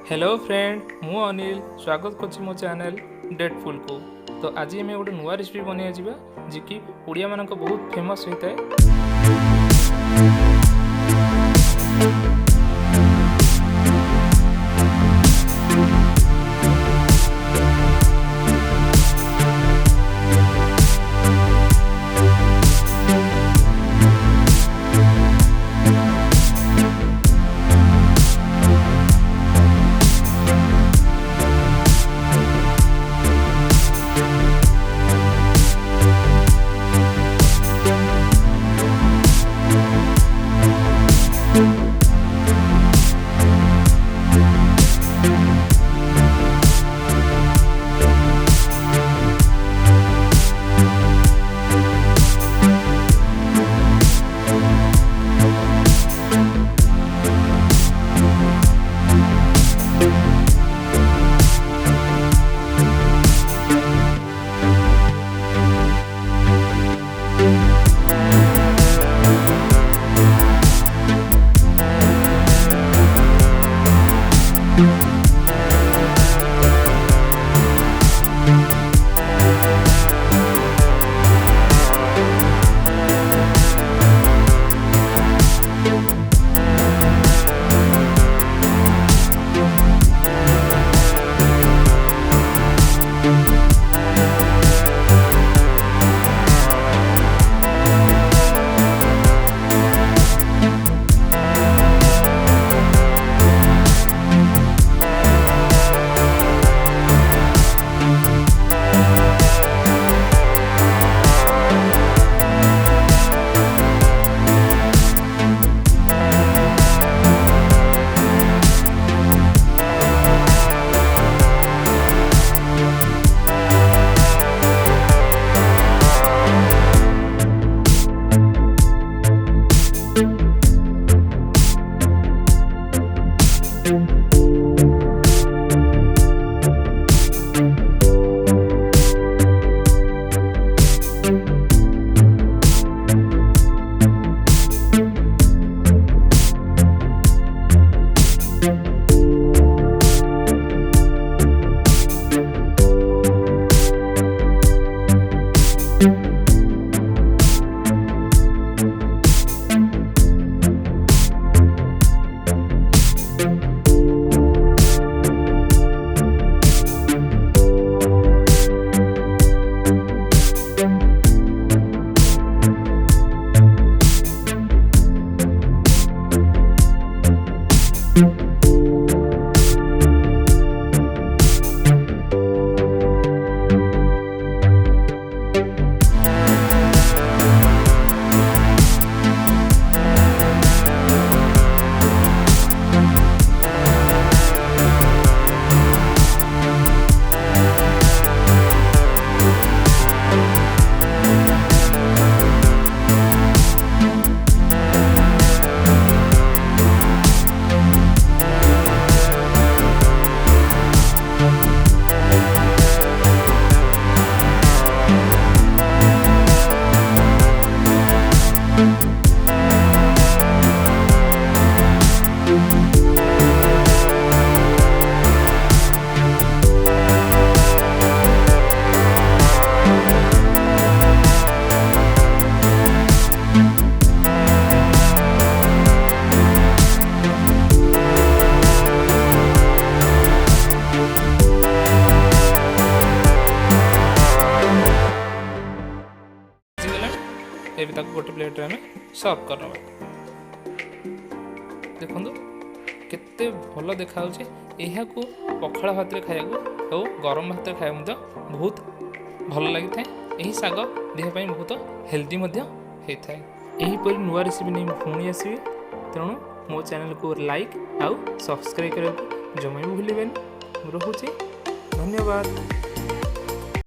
Hello friend, मु अनिल स्वागत करछि मो चैनल डेटफुल को। तो आज आम गोटे नुआ रेसिपी बनिया जी कि ओडिया मानक बहुत फेमस होता है। गोटे प्लेट में सर्व कर देखो केते भल देखा यह पखाड़ भात खाया और गरम भात खाया बहुत भल लगी था। यही साग देहपाई बहुत हेल्दी होता है। यहीपर नुआ रेसिपी नहीं पुणी आसवि, तेणु मो चैनल को लाइक आउ सब्सक्राइब करने जमा भी भूल रोचे। धन्यवाद।